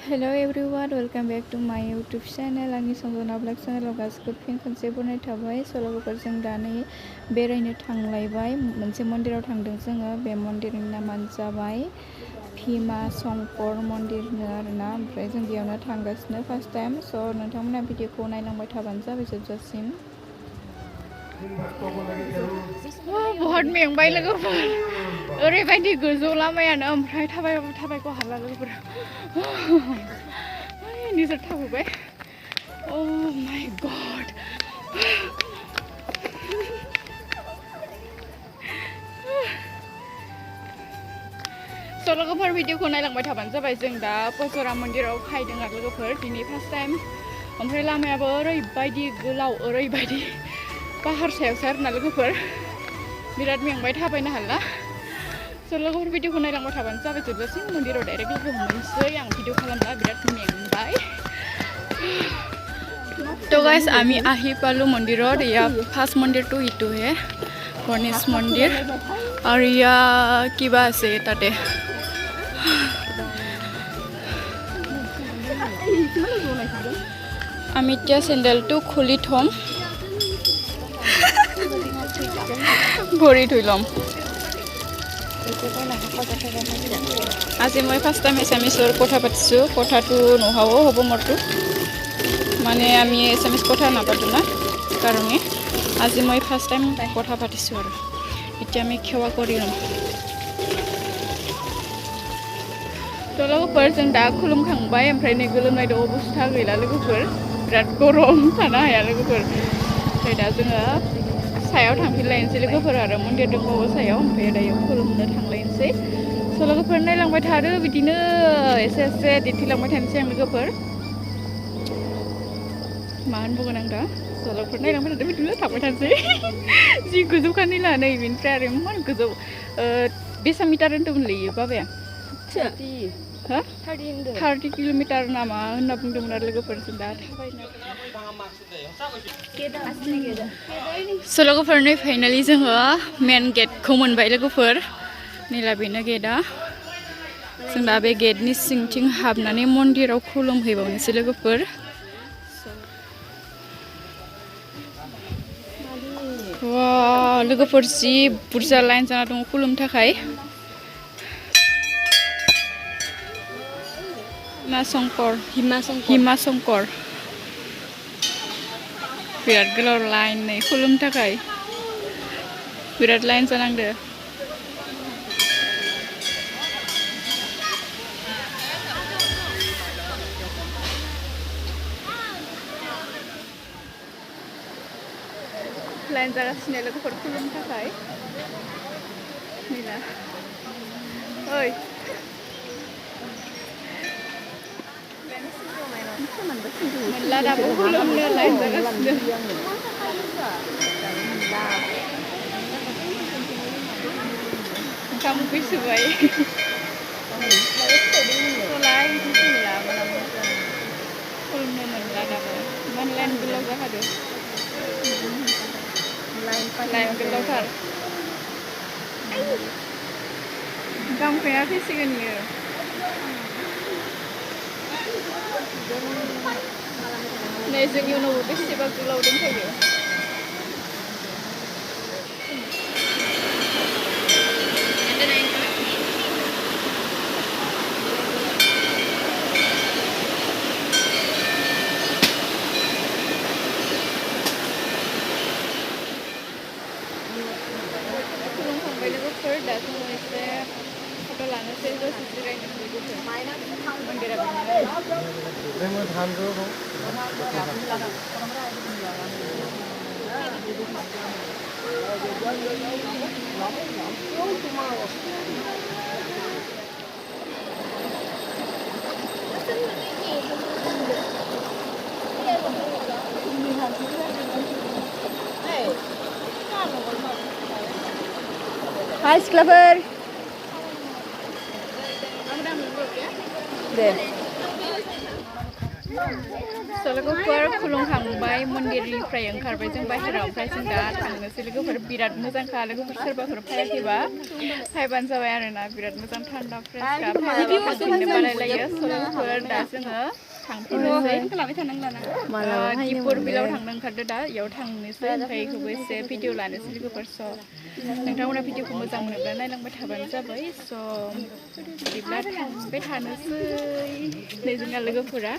Hello everyone, welcome back to my YouTube channel. आंनि Sanjana blog चेनेलाव गासिबो फिन खनसे बरायनाय थाबाय। सल'फोरजों दा नै बेरायनो थांलायबाय। मोनसे मन्दिराव थांदों जोङो। बे मन्दिरनि नामानो जाबाय भीमाशंकर मन्दिरनो आरोना। ओमफ्राय जों बेयावनो थांगासिनो फार्स्ट टाइम। स' नोंथांमोना भिडिअखौ नायलांबाय थाबानो जाबाय जोबजासिम। बहुत मेंबाय लोगोफोर। ओरैबायदि गोजौ लामायानो ओमफ्राय थाबायखौ हाला लोगोफोर। निजोर थाबोबाय। Oh my god. स' लोगोफोर भिडिअखौ नायलांबाय थाबानो जाबाय। जों दा पचरा मन्दिराव फैदों आरो लोगोफोर दिनै फार्स्ट टाइम। ओमफ्राय लामायाबो ओरैबायदि गोलाव ओरैबायदि पाहार सायावसो आरोना लोगोफोर। बिराद मेंबाय थाबायनो हाला। स' लोगोफोर भिडिअखौ नायलांबाय थाबानो जाबाय जोबजासिम। मन्दिराव डाइरेक्ट लोगो हमनोसै। आं भिडिअ खालामला बिराद मेंबाय। तो गाइस आमी आही पालो मंदिरत। या फार्स्ट मंदिर तो इटो है गणेश मंदिर और या किबा आसे ताते आमी इতিয়া सेन्डेल तो खुली थम भरि थुइलम। আজি মই ফার্স্ট টাইম এসামিসৰ কথা পাতিছো। কথাটো নহাও হ'ব মৰটো মানে আমি এসামিস কথা নাপাতো না কাৰণে আজি মই ফার্স্ট টাইম কথা পাতিছো আৰু এতিয়া আমি খেৱা কৰি লম। ত' लोगोफोर जों दा खुलुमखांबाय ओमफ्राय नै गोलोमनायदो अबस्था गैला लोगोफोर। बिराद गरम थानो हाया लोगोफोर। ओमफ्राय दा जोङो सायाव थांफिनलायनोसै लोगोफोर आरो मन्दिर दंबावो सायाव। ओमफ्राय दायो खुलुमनो थांलायनोसै। स' लोगोफोर नायलांबाय थादो बिदिनो एसे दिन्थिलांबाय थानोसै आं लोगोफोर। मा होनबावगोन आं दा स' लोगोफोर नायलांबाय थादो बिदिनो थांबाय थानोसै। जि गोजौखानि लानै बेनिफ्राय आरो इमान गोजौ बेसां मिटार होन्दोंमोनलै बाबाया? 30 किल'मिटार नामा होनना बुंदोंमोन आरो लोगोफोर। जों दा थाबायनो स' लोगोफोर नै फाइनालि जोङो मेन गेटखौ मोनबाय लोगोफोर। नैला बेनो गेटआ। जों दा बे गेटनि सिंथिं हाबनानै मन्दिराव खुलुमहैबावनोसै लोगोफोर। वाव लोगोफोर जि बुरजा लाइन जाना दङ खुलुमनो थाखाय। भीमाशंकर बिराद गोलाव लाइन नै खुलुमनो थाखाय बिराद लाइन जानांदो। लाइन जागासिनो लोगोफोर खुलुमनो थाखाय। नैला ओइ मोनला दाबो खुलुमनो लाइन जागासिनो। ओंखाम उखै सोबाय। खुलुमनो मोनला दाबो इमान लाइन गोलाव जाखादो। लाइन गोलावथार। ओंखाम उखैना फैसिगोन इयो। नै जोंनि उनावबो बेसेबा गोलाव दंखायो। खुलुमखांबाय लोगोफोर। दा जोङो एसे फट' लानोसै दसे जिरायनोसै लोगोफोर। मन्दिरा हाय सिख्लाफोर दे लोगोफोर खुलुमखांबाय मन्दिरनिफ्राय ओंखारबाय जों बाहेरायाव ओमफ्राय जों दा थांनोसै लोगोफोर बिराद मोजांखा लोगोफोर सोरबाफोर फैयाखैबा फैबानो जाबाय आरोना बिराद मोजां थान्दा फ्रेसखा फैनो बालायलायो लोगोफोर दा जोङो थांफिननोसै दिपर बिलाव थांनो ओंखारदो दा इयाव थांनोसै ओमफ्राय इखौबो एसे भिडिअ लानोसै लोगोफोर स' नोंथांमोना भिडिअखौ मोजां मोनोब्ला नायलांबाय थाबानो जाबाय स' बिदिब्ला थांबाय थानोसै नै जोंना लोगोफोरा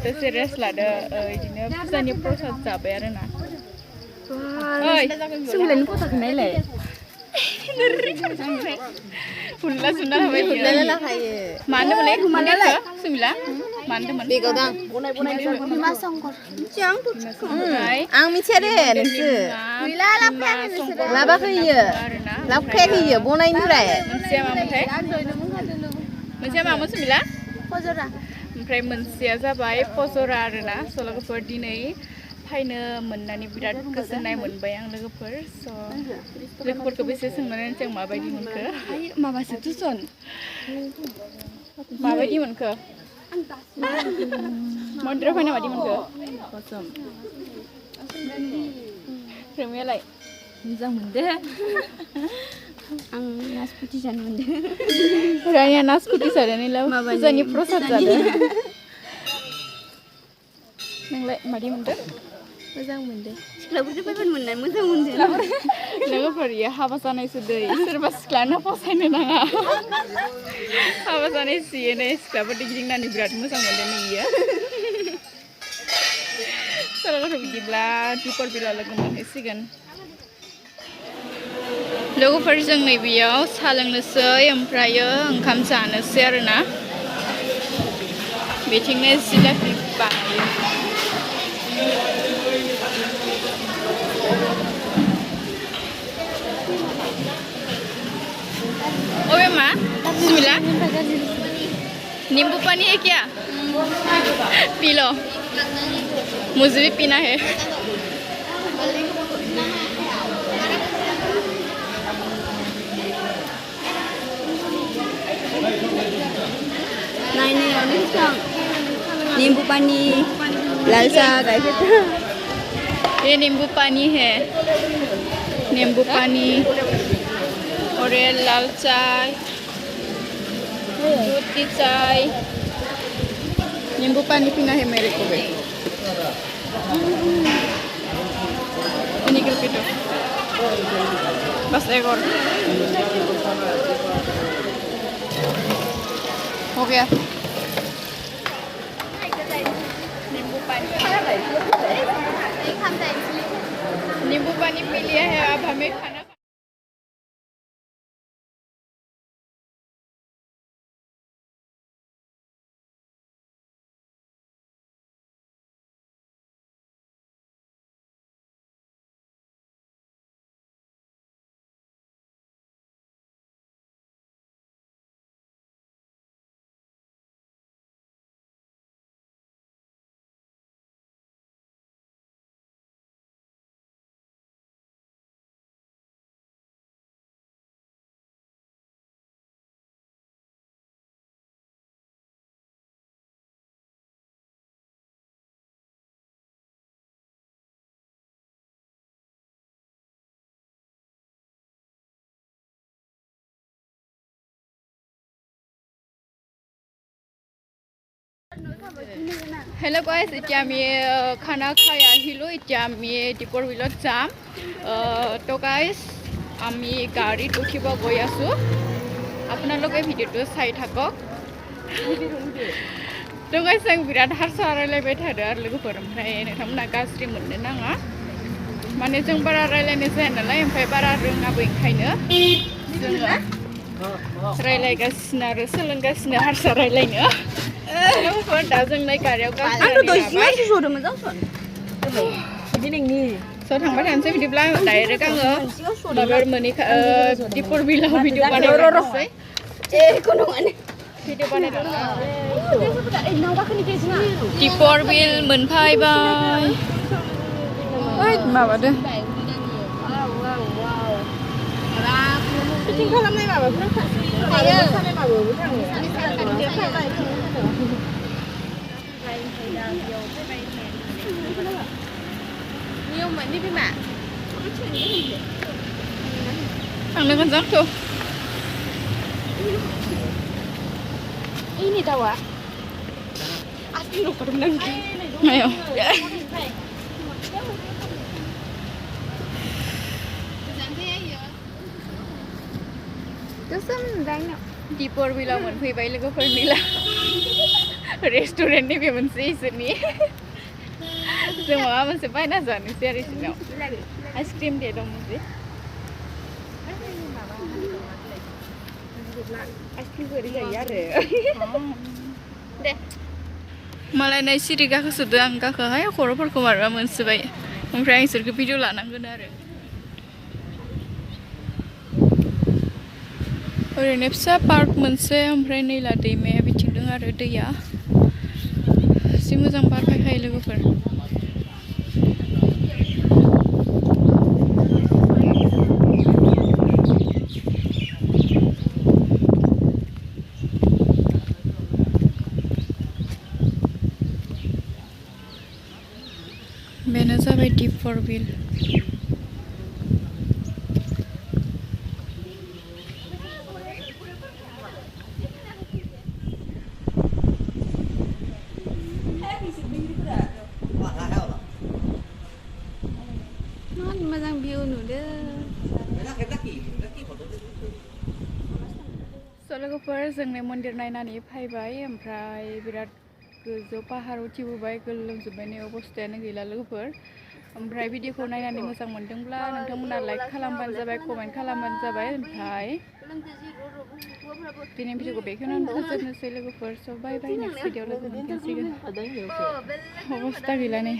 दसे रेस्ट लादो बिदिनो फुजानि प्रसाद जाबाय आरोना सुमिलानि फट'खौ नायलाय हुनला सुनना थाबाय हुनलाय लाखायो मानो मोनलाय हुनलाय सुमिला मानो मोन बेगाव दां बिमाशंकर आं मिथिया दे नोंसो लाबाखैयो लाबखायाखैयो बनायनिफ्राय मोनसेया मामोनथाय मोनसेया मामोन सुमिला फजरा ओमफ्राय मोनसेया जाबाय फजरा आरोना स' लोगोफोर दिनै फायनो मोननानै बिराद गोजोननाय मोनबाय आं लोगोफोर स' लोगोफोरखौ बेसे सोंनानै जों माबायदि मोनखो माबासो तुसन माबायदि मोनखो मन्दिराव फैना माबायदि मोनखो प्रेमियालाय मोजां मोनदो आं नासपुति जानो मोनदो राया नासपुति जादों फुजानि प्रसाद जादों नोंलाय मादि मोनदो मोजां मोनदो सिख्लाफोरजों फैबानो मोननाय मोजां मोनदो लोगोफोर इयो हाबा जानायसो दै सोरबा सिख्लानो फसायनो नाङा हाबा जानाय सियेनो सिख्लाफोरजों गिदिंनानै बिराद मोजां मोनदों इयो सोरबाफोर बिदिब्ला दिपर बिलाव लोगो मोनहैसिगोन लोगोफोर जों नैबेयाव साहा लोंनोसै ओमफ्रायो ओंखाम जानोसै आरोना बिथिंनो जिलापि बानायो ओए माँ सुमिला नींबू पानी है क्या पी लो मुझे भी पीना है नींबू पानी लाल चाय ये नींबू पानी है नींबू पानी और ये लाल चाय दूध की चाय नींबू पानी पीना है मेरे को भी निकल पीटो बस एक और हो गया नींबू पानी पी लिया है अब हमें खाना Hello guys, it's me khana khaya hilo it's me dipor bilot jam to guys ami gari uthiba goi asu apnaloke video to sai thakok to guys ang birat harsa railaibai thado ar logofor omfrai nothamna gasri monno nanga mane जों बारा रायलायनो जाया नालाय ओमफ्राय बारा रोङाबो ओंखायनो जोङो रायलायगासिनो आरो सोलोंगासिनो हारसा रायलायनो लोगोफोर दा जों नै गारियाव आंथ' दहाय जदोंमोन जावसन दिनैनि स' थांबाय थानोसै बिदिब्ला डाइरेक्ट आङो माबायाव मोनै दिपर बिलाव भिडिअ बानायनोसै जेखौ नङानो भिडिअ बानायदों दिपर बिल मोनफैबाय ओइ माबादो फिटिं खालामनाय माबाफोर थायो सानाय माबाबो थाङो nhiều mà đi với mẹ Thằng nó con rắc thôi. Ini tahu ah? Asli lu pada menang. Ayo. Terus đang nào Di Provid मोनफैबाय लोगोफोरनि रेस्टुरेन्टनि बे मोनसे इसोरनि जों माबा मोनसे बायना जानोसै आरो इसोरनाव आइसक्रिम दे दं मोनसे आइसक्रिम ओरै जायो आरो दे मालायनाय सिरि गाखोसोदों आं गाखोहाय खर'फोरखौ मारबा मोनसोबाय ओमफ्राय आं इसोरखौ भिडिअ लानांगोन आरो ओरैनो फिसा पार्क मोनसे ओमफ्राय नैला दैमाया बिथिं दं आरो दैया एसे मोजां बार फैखायो लोगोफोर बेनो जाबाय दि प्रविड मोजां भिउ नुदों लोगोफोर जोंनि मन्दिर नायनानै फैबाय ओमफ्राय बिराद गोजौ पाहार उथिबोबाय गोलोमजोबबाय नै अबस्थायानो गैला लोगोफोर ओमफ्राय भिडिअखौ नायनानै मोजां मोनदोंब्ला नोंथांमोना लाइक खालामबानो जाबाय कमेन्ट खालामबानो जाबाय ओमफ्राय दिनै भिडिअखौ बेखिनियावनो फोजोबनोसै लोगोफोर स' बाय बाय नेक्स्ट भिडिअ लोगो मोनफिनसिगोन अबस्था गैला नै